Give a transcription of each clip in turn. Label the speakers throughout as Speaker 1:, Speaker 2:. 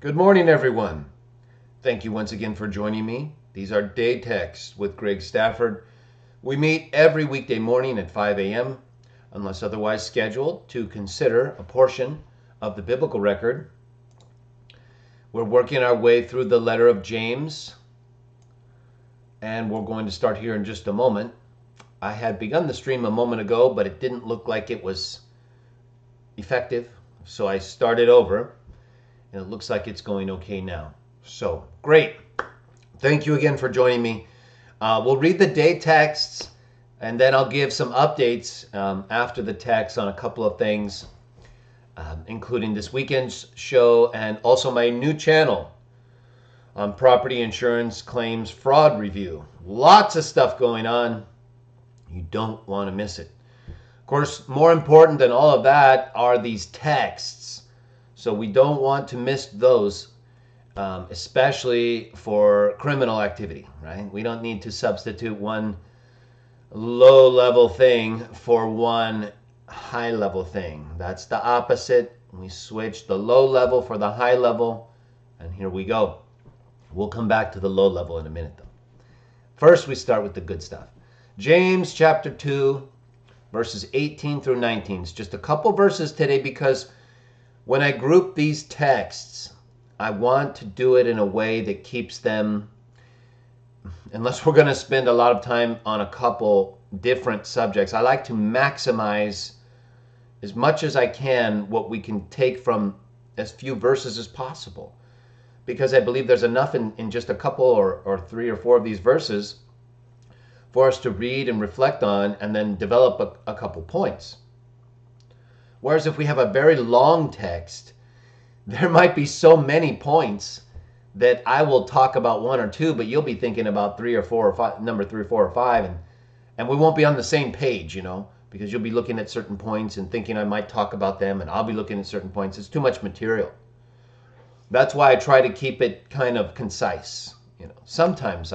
Speaker 1: Good morning, everyone. Thank you once again for joining me. These are Day Texts with Greg Stafford. We meet every weekday morning at 5 a.m., unless otherwise scheduled, to consider a portion of the biblical record. We're working our way through the letter of James, and we're going to start here in just a moment. I had begun the stream a moment ago, but it didn't look like it was effective, so I started over. And it looks like it's going okay now. So, great. Thank you again for joining me. We'll read the day texts, and then I'll give some updates after the text on a couple of things, including this weekend's show and also my new channel on property insurance claims fraud review. Lots of stuff going on. You don't want to miss it. Of course, more important than all of that are these texts. So we don't want to miss those, especially for criminal activity, right? We don't need to substitute one low-level thing for one high-level thing. That's the opposite. We switch the low level for the high level, and here we go. We'll come back to the low level in a minute, though. First, we start with the good stuff. James chapter 2, verses 18 through 19. It's just a couple verses today because when I group these texts, I want to do it in a way that keeps them, unless we're going to spend a lot of time on a couple different subjects, I like to maximize as much as I can what we can take from as few verses as possible. Because I believe there's enough in just a couple or three or four of these verses for us to read and reflect on and then develop a couple points. Whereas if we have a very long text, there might be so many points that I will talk about one or two, but you'll be thinking about three or four or five, number 3, 4, or 5, and we won't be on the same page, because you'll be looking at certain points and thinking I might talk about them, and I'll be looking at certain points. It's too much material. That's why I try to keep it kind of concise. Sometimes,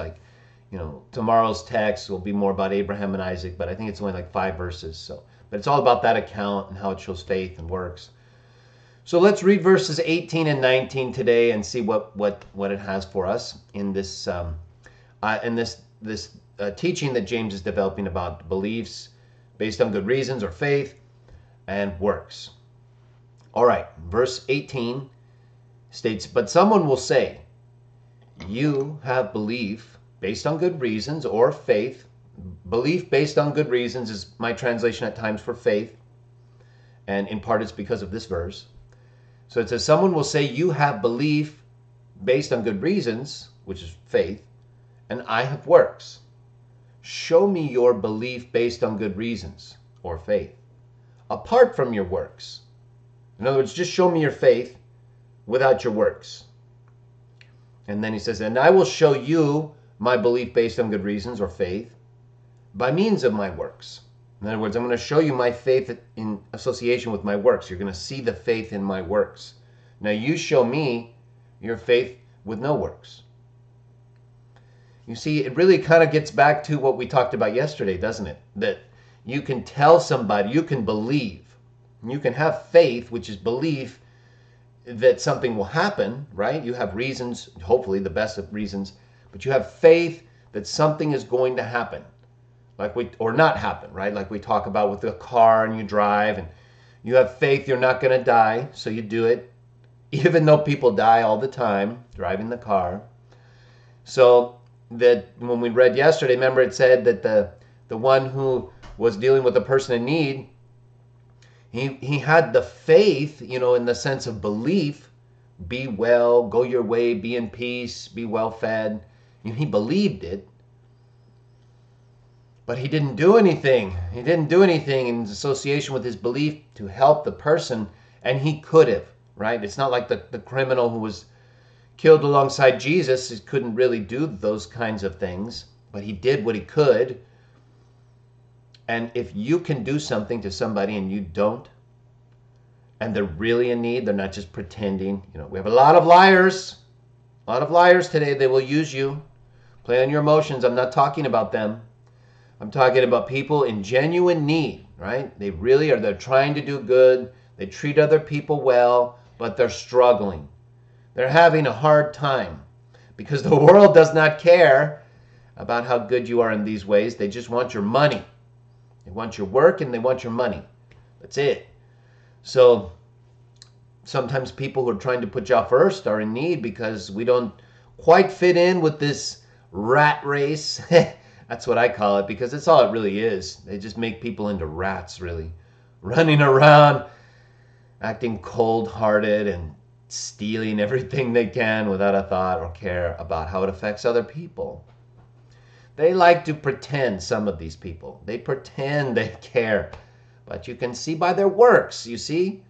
Speaker 1: tomorrow's text will be more about Abraham and Isaac, but I think it's only like 5 verses, But it's all about that account and how it shows faith and works. So let's read verses 18 and 19 today and see what it has for us in this teaching that James is developing about beliefs based on good reasons or faith and works. All right, verse 18 states, "But someone will say, you have belief based on good reasons or faith." Belief based on good reasons is my translation at times for faith, and in part it's because of this verse. So it says, someone will say, you have belief based on good reasons, which is faith, and I have works. Show me your belief based on good reasons, or faith, apart from your works. In other words, just show me your faith without your works. And then he says, and I will show you my belief based on good reasons, or faith, by means of my works. In other words, I'm going to show you my faith in association with my works. You're going to see the faith in my works. Now you show me your faith with no works. You see, it really kind of gets back to what we talked about yesterday, doesn't it? That you can tell somebody, you can believe, you can have faith, which is belief that something will happen, right? You have reasons, hopefully the best of reasons, but you have faith that something is going to happen. Or not happen, right? Like we talk about with the car and you drive and you have faith you're not going to die, so you do it, even though people die all the time driving the car. So that when we read yesterday, remember it said that the one who was dealing with a person in need, he had the faith, in the sense of belief, be well, go your way, be in peace, be well fed. He believed it. But he didn't do anything. He didn't do anything in association with his belief to help the person, and he could have, right? It's not like the criminal who was killed alongside Jesus. He couldn't really do those kinds of things, but he did what he could. And if you can do something to somebody and you don't, and they're really in need, they're not just pretending. We have a lot of liars today. They will use you, play on your emotions. I'm not talking about them. I'm talking about people in genuine need, right? They really are. They're trying to do good. They treat other people well, but they're struggling. They're having a hard time because the world does not care about how good you are in these ways. They just want your money. They want your work and they want your money. That's it. So sometimes people who are trying to put Jah first are in need because we don't quite fit in with this rat race. That's what I call it, because it's all it really is. They just make people into rats, really. Running around, acting cold-hearted and stealing everything they can without a thought or care about how it affects other people. They like to pretend, some of these people. They pretend they care. But you can see by their works, you see?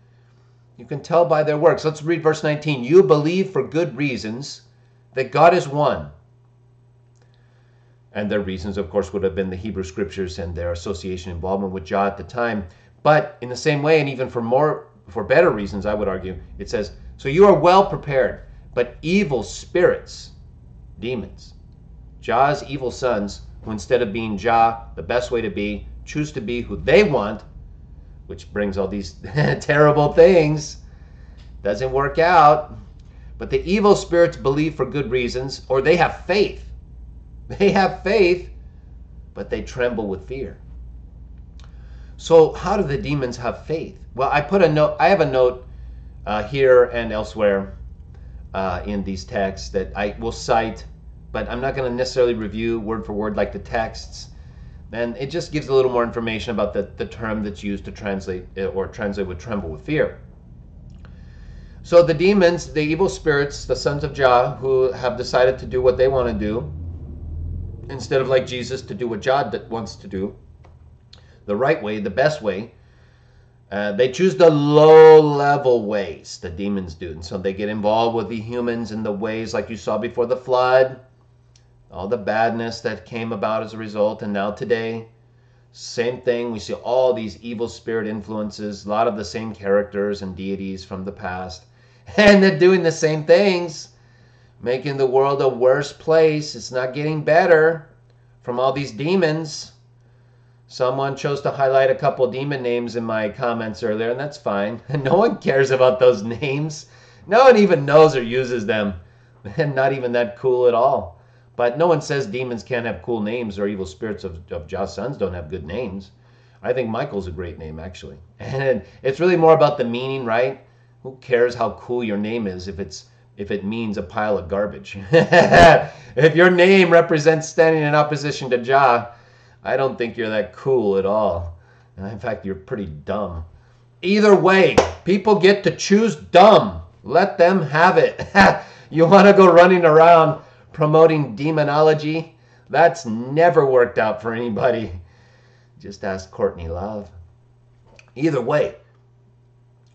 Speaker 1: You can tell by their works. Let's read verse 19. You believe for good reasons that God is one. And their reasons, of course, would have been the Hebrew scriptures and their association involvement with Jah at the time. But in the same way, and even for better reasons, I would argue, it says, so you are well prepared, but evil spirits, demons, Jah's evil sons, who instead of being Jah, the best way to be, choose to be who they want, which brings all these terrible things, doesn't work out. But the evil spirits believe for good reasons, or they have faith. They have faith, but they tremble with fear. So how do the demons have faith? Well, I have a note here and elsewhere in these texts that I will cite, but I'm not going to necessarily review word for word like the texts. And it just gives a little more information about the term that's used to translate with tremble with fear. So the demons, the evil spirits, the sons of Jah, who have decided to do what they want to do, instead of like Jesus to do what Jah wants to do, the right way, the best way, they choose the low-level ways, the demons do. And so they get involved with the humans in the ways like you saw before the flood, all the badness that came about as a result. And now today, same thing. We see all these evil spirit influences, a lot of the same characters and deities from the past. And they're doing the same things, making the world a worse place. It's not getting better from all these demons. Someone chose to highlight a couple demon names in my comments earlier, and that's fine. No one cares about those names. No one even knows or uses them. They're not even that cool at all. But no one says demons can't have cool names, or evil spirits of Jah's sons don't have good names. I think Michael's a great name, actually. And it's really more about the meaning, right? Who cares how cool your name is if it means a pile of garbage? If your name represents standing in opposition to Jah, I don't think you're that cool at all. In fact, you're pretty dumb. Either way, people get to choose dumb. Let them have it. You want to go running around promoting demonology? That's never worked out for anybody. Just ask Courtney Love. Either way,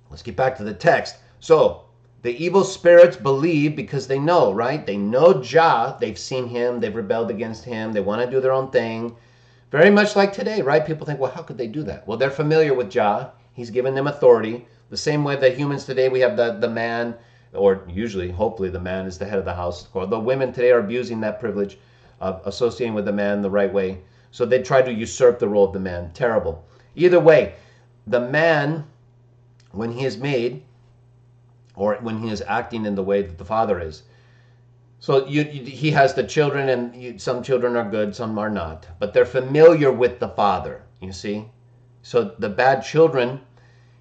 Speaker 1: let's get back to the text. So, the evil spirits believe because they know, right? They know Jah. They've seen him. They've rebelled against him. They want to do their own thing. Very much like today, right? People think, well, how could they do that? Well, they're familiar with Jah. He's given them authority. The same way that humans today, we have the man, or usually, hopefully, the man is the head of the house. Although women today are abusing that privilege of associating with the man the right way. So they try to usurp the role of the man. Terrible. Either way, the man, when he is made, or when he is acting in the way that the father is, so he has the children, and some children are good, some are not. But they're familiar with the father, you see. So the bad children,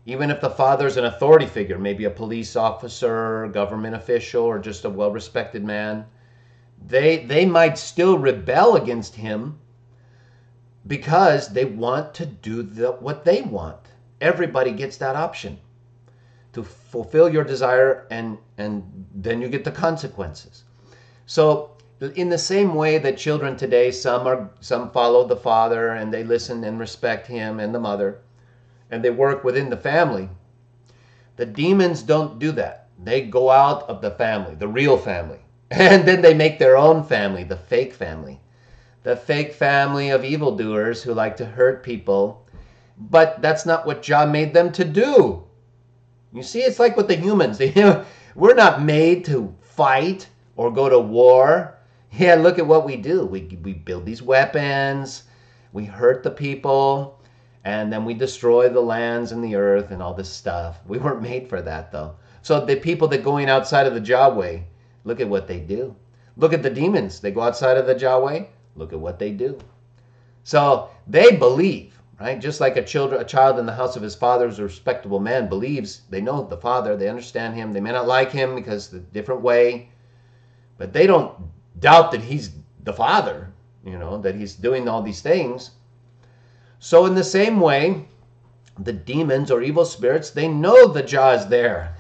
Speaker 1: even if the father's an authority figure, maybe a police officer, government official, or just a well-respected man, they might still rebel against him because they want to do what they want. Everybody gets that option to fulfill your desire, and then you get the consequences. So in the same way that children today, some follow the father and they listen and respect him and the mother, and they work within the family, the demons don't do that. They go out of the family, the real family, and then they make their own family, the fake family of evildoers who like to hurt people. But that's not what Jah made them to do. You see, it's like with the humans. We're not made to fight or go to war. Yeah, look at what we do. We build these weapons, we hurt the people, and then we destroy the lands and the earth and all this stuff. We weren't made for that, though. So the people that going outside of the Yahweh, look at what they do. Look at the demons. They go outside of the Yahweh. Look at what they do. So they believe, right? Just like a child in the house of his father is a respectable man believes. They know the Father. They understand him. They may not like him because the different way, but they don't doubt that he's the Father, that he's doing all these things. So in the same way, the demons or evil spirits, they know the Jah is there.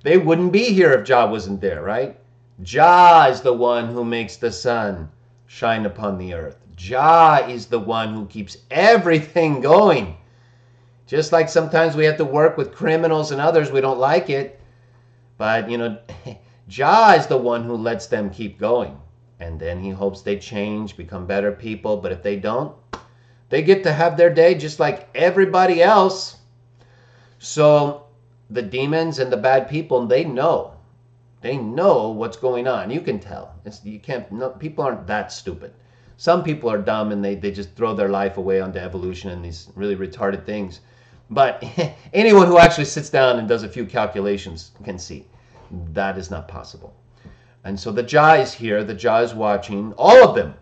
Speaker 1: They wouldn't be here if Jah wasn't there, right? Jah is the one who makes the sun shine upon the earth. Jah is the one who keeps everything going. Just like sometimes we have to work with criminals and others, we don't like it. But, Jah is the one who lets them keep going. And then he hopes they change, become better people. But if they don't, they get to have their day just like everybody else. So the demons and the bad people, they know. They know what's going on. You can tell. People aren't that stupid. Some people are dumb and they just throw their life away onto evolution and these really retarded things. But anyone who actually sits down and does a few calculations can see that is not possible. And so the Jah is here. The Jah is watching all of them.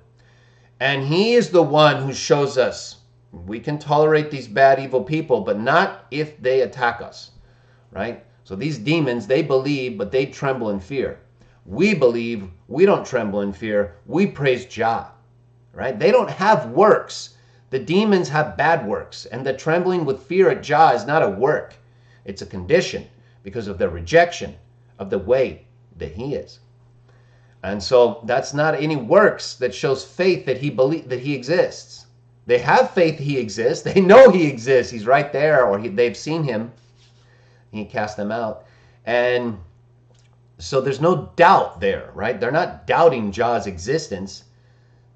Speaker 1: And he is the one who shows us we can tolerate these bad, evil people, but not if they attack us, right? So these demons, they believe, but they tremble in fear. We believe, we don't tremble in fear. We praise Jah, right? They don't have works. The demons have bad works. And the trembling with fear at Jah is not a work. It's a condition because of their rejection of the way that he is. And so that's not any works that shows faith that he exists. They have faith he exists. They know he exists. He's right there, or they've seen him. He cast them out. And so there's no doubt there, right? They're not doubting Jah's existence.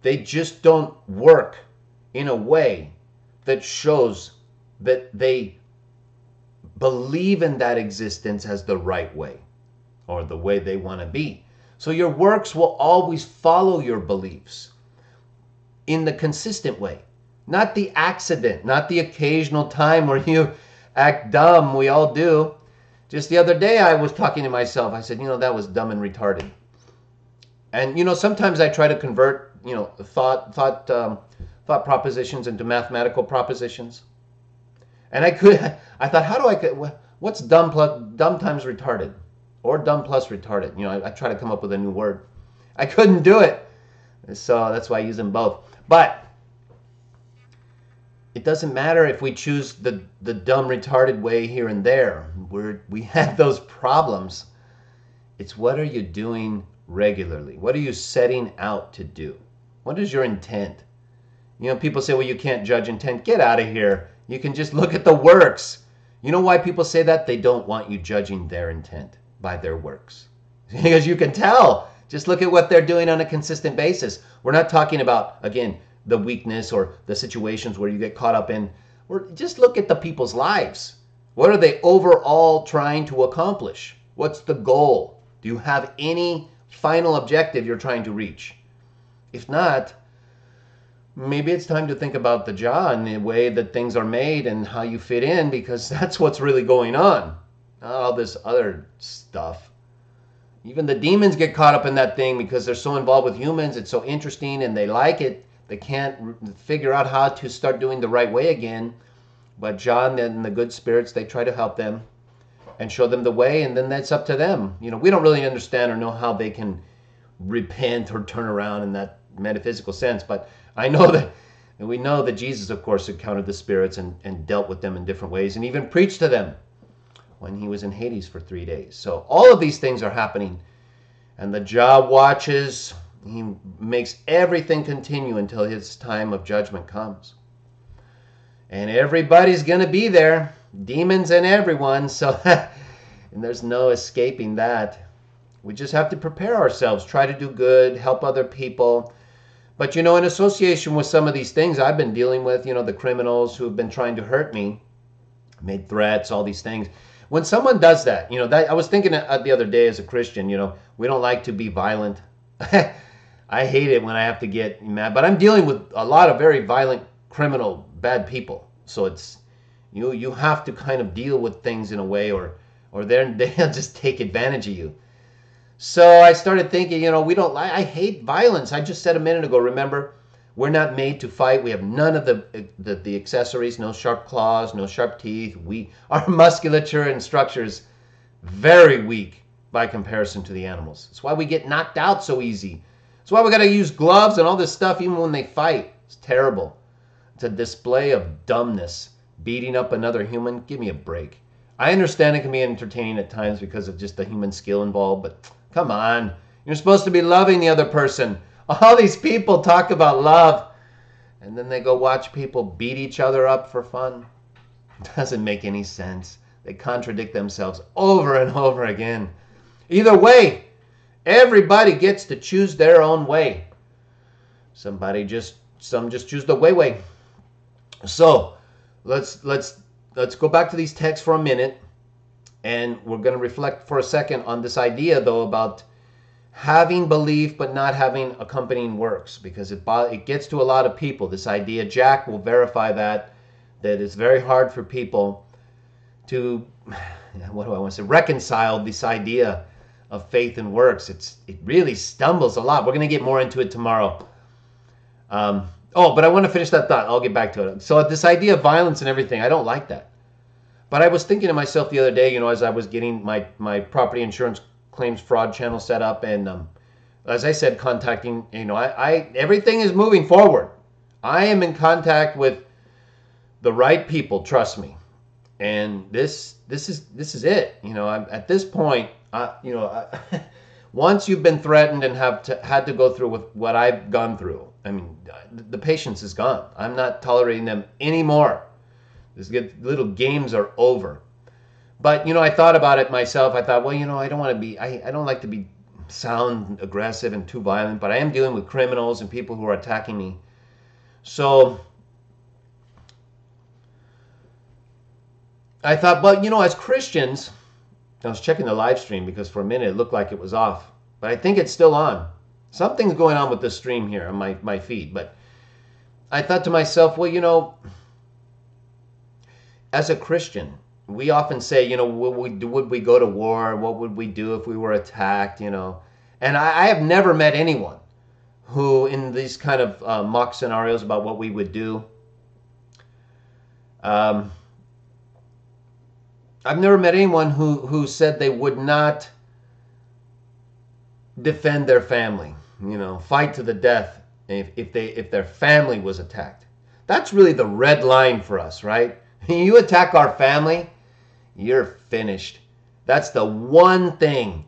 Speaker 1: They just don't work in a way that shows that they believe in that existence as the right way or the way they want to be. So your works will always follow your beliefs in the consistent way, not the accident, not the occasional time where you act dumb. We all do. Just the other day I was talking to myself. I said, that was dumb and retarded. And, sometimes I try to convert, thought propositions into mathematical propositions. And I thought, how do what's dumb times retarded? Or dumb plus retarded. I try to come up with a new word. I couldn't do it. So that's why I use them both. But it doesn't matter if we choose the dumb retarded way here and there. We have those problems. It's what are you doing regularly? What are you setting out to do? What is your intent? People say, well, you can't judge intent. Get out of here. You can just look at the works. You know why people say that? They don't want you judging their intent by their works. Because you can tell. Just look at what they're doing on a consistent basis. We're not talking about, again, the weakness or the situations where you get caught up in. Just look at the people's lives. What are they overall trying to accomplish? What's the goal? Do you have any final objective you're trying to reach? If not, maybe it's time to think about the Jah and the way that things are made and how you fit in, because that's what's really going on. Not all this other stuff. Even the demons get caught up in that thing because they're so involved with humans. It's so interesting and they like it. They can't figure out how to start doing the right way again. But Jah and the good spirits, they try to help them and show them the way, and then that's up to them. We don't really understand or know how they can repent or turn around in that metaphysical sense. But I know that, and we know that Jesus, of course, encountered the spirits and dealt with them in different ways and even preached to them when he was in Hades for 3 days. So all of these things are happening. And the Jah watches. He makes everything continue until his time of judgment comes. And everybody's going to be there. Demons and everyone. So and there's no escaping that. We just have to prepare ourselves. Try to do good. Help other people. But, in association with some of these things I've been dealing with, the criminals who have been trying to hurt me, made threats, all these things. When someone does that, that I was thinking the other day as a Christian, we don't like to be violent. I hate it when I have to get mad, but I'm dealing with a lot of very violent, criminal, bad people. So it's you have to kind of deal with things in a way, or or they'll just take advantage of you. So I started thinking, I hate violence. I just said a minute ago, remember, we're not made to fight. We have none of the accessories, no sharp claws, no sharp teeth. Our musculature and structure is very weak by comparison to the animals. That's why we get knocked out so easy. That's why we got to use gloves and all this stuff even when they fight. It's terrible. It's a display of dumbness. Beating up another human, give me a break. I understand it can be entertaining at times because of just the human skill involved, but come on. You're supposed to be loving the other person. All these people talk about love, and then they go watch people beat each other up for fun. It doesn't make any sense. They contradict themselves over and over again. Either way, everybody gets to choose their own way. Some just choose the way. So let's go back to these texts for a minute, and we're going to reflect for a second on this idea, though, about having belief but not having accompanying works, because it gets to a lot of people. This idea, Jack will verify that it's very hard for people to, reconcile this idea of faith and works. It really stumbles a lot. We're going to get more into it tomorrow. But I want to finish that thought. I'll get back to it. So this idea of violence and everything, I don't like that. But I was thinking to myself the other day, as I was getting my property insurance claims fraud channel set up, and as I said, contacting, everything is moving forward. I am in contact with the right people, trust me. And this is it. I'm at this point, once you've been threatened and had to go through with what I've gone through, I mean, the patience is gone. I'm not tolerating them anymore. These little games are over. But, I thought about it myself. I thought, I don't want to be, I don't like to be sound aggressive and too violent, but I am dealing with criminals and people who are attacking me. So I thought, as Christians, I was checking the live stream because for a minute it looked like it was off, but I think it's still on. Something's going on with the stream here on my feed. But I thought to myself, as a Christian, we often say, would we go to war? What would we do if we were attacked? And I have never met anyone who, in these kind of mock scenarios about what we would do, I've never met anyone who said they would not defend their family, fight to the death if their family was attacked. That's really the red line for us, right? You attack our family, you're finished. That's the one thing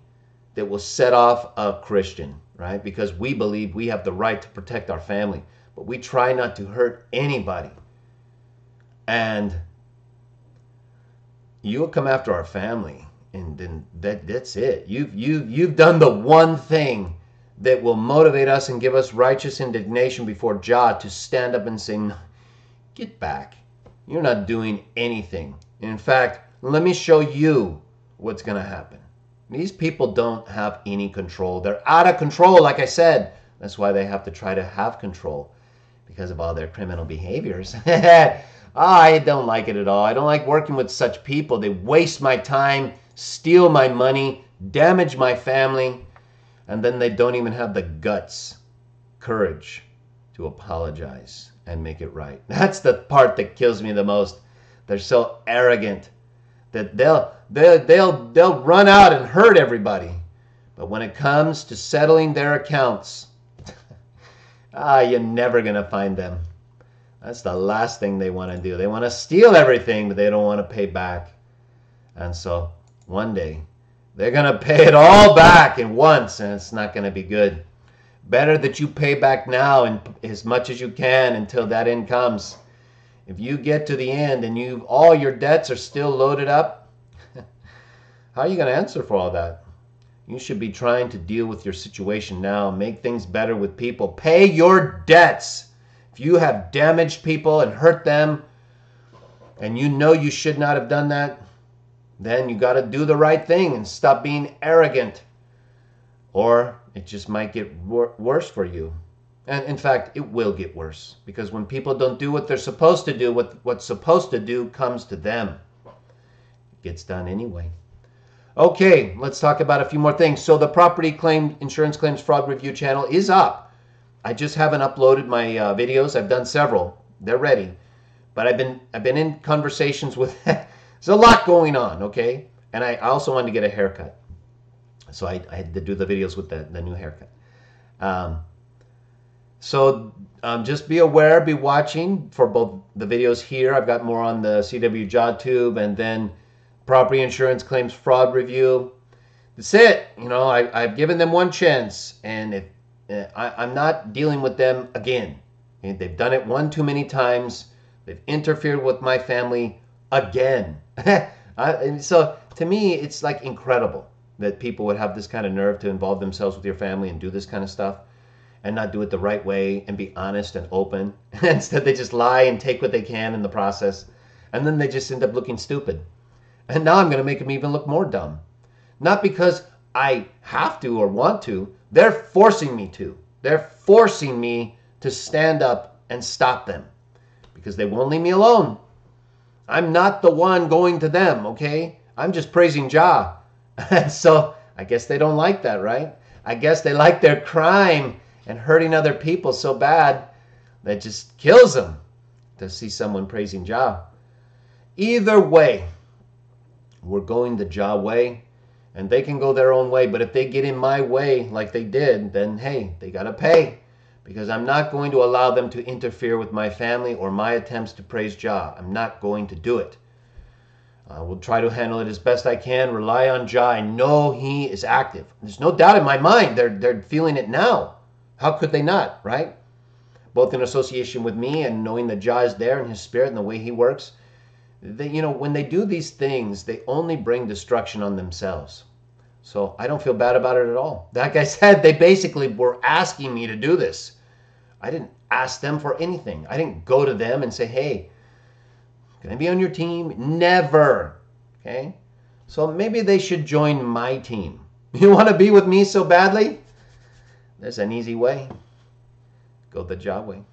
Speaker 1: that will set off a Christian, right? Because we believe we have the right to protect our family, but we try not to hurt anybody. And you'll come after our family, and then that's it. You've done the one thing that will motivate us and give us righteous indignation before God to stand up and say, no, get back. You're not doing anything. In fact, let me show you what's going to happen. These people don't have any control. They're out of control, like I said. That's why they have to try to have control, because of all their criminal behaviors. I don't like it at all. I don't like working with such people. They waste my time, steal my money, damage my family, and then they don't even have the guts, courage to apologize and make it right. That's the part that kills me the most. They're so arrogant that they'll run out and hurt everybody. But when it comes to settling their accounts, you're never going to find them. That's the last thing they want to do. They want to steal everything, but they don't want to pay back. And so one day, they're going to pay it all back at once, and it's not going to be good. Better that you pay back now and as much as you can until that end comes. If you get to the end and all your debts are still loaded up, how are you going to answer for all that? You should be trying to deal with your situation now, make things better with people. Pay your debts. If you have damaged people and hurt them, and you should not have done that, then you got to do the right thing and stop being arrogant. Or it just might get worse for you. And in fact, it will get worse, because when people don't do what they're supposed to do, what's supposed to do comes to them. It gets done anyway. Okay, let's talk about a few more things. So the property claim insurance claims fraud review channel is up. I just haven't uploaded my videos. I've done several. They're ready. But I've been in conversations with there's a lot going on, okay? And I also wanted to get a haircut. So I had to do the videos with the new haircut. Just be aware, be watching for both the videos here. I've got more on the CW JawTube and then property insurance claims fraud review. That's it. You know, I've given them one chance, and I'm not dealing with them again. Okay? They've done it one too many times. They've interfered with my family again. And so to me, it's like incredible that people would have this kind of nerve to involve themselves with your family and do this kind of stuff and not do it the right way and be honest and open. Instead, they just lie and take what they can in the process. And then they just end up looking stupid. And now I'm going to make them even look more dumb. Not because I have to or want to. They're forcing me to. They're forcing me to stand up and stop them because they won't leave me alone. I'm not the one going to them, okay? I'm just praising Jah. So I guess they don't like that, right? I guess they like their crime and hurting other people so bad that just kills them to see someone praising Jah. Either way, we're going the Jah way, and they can go their own way. But if they get in my way like they did, then hey, they got to pay. Because I'm not going to allow them to interfere with my family or my attempts to praise Jah. I'm not going to do it. I will try to handle it as best I can, rely on Jah. I know He is active. There's no doubt in my mind. They're feeling it now. How could they not, right? Both in association with me and knowing that Jah is there in His Spirit and the way He works. When they do these things, they only bring destruction on themselves. So I don't feel bad about it at all. Like I said, they basically were asking me to do this. I didn't ask them for anything. I didn't go to them and say, hey, can I be on your team? Never. Okay? So maybe they should join my team. You want to be with me so badly? There's an easy way. Go the Jah way.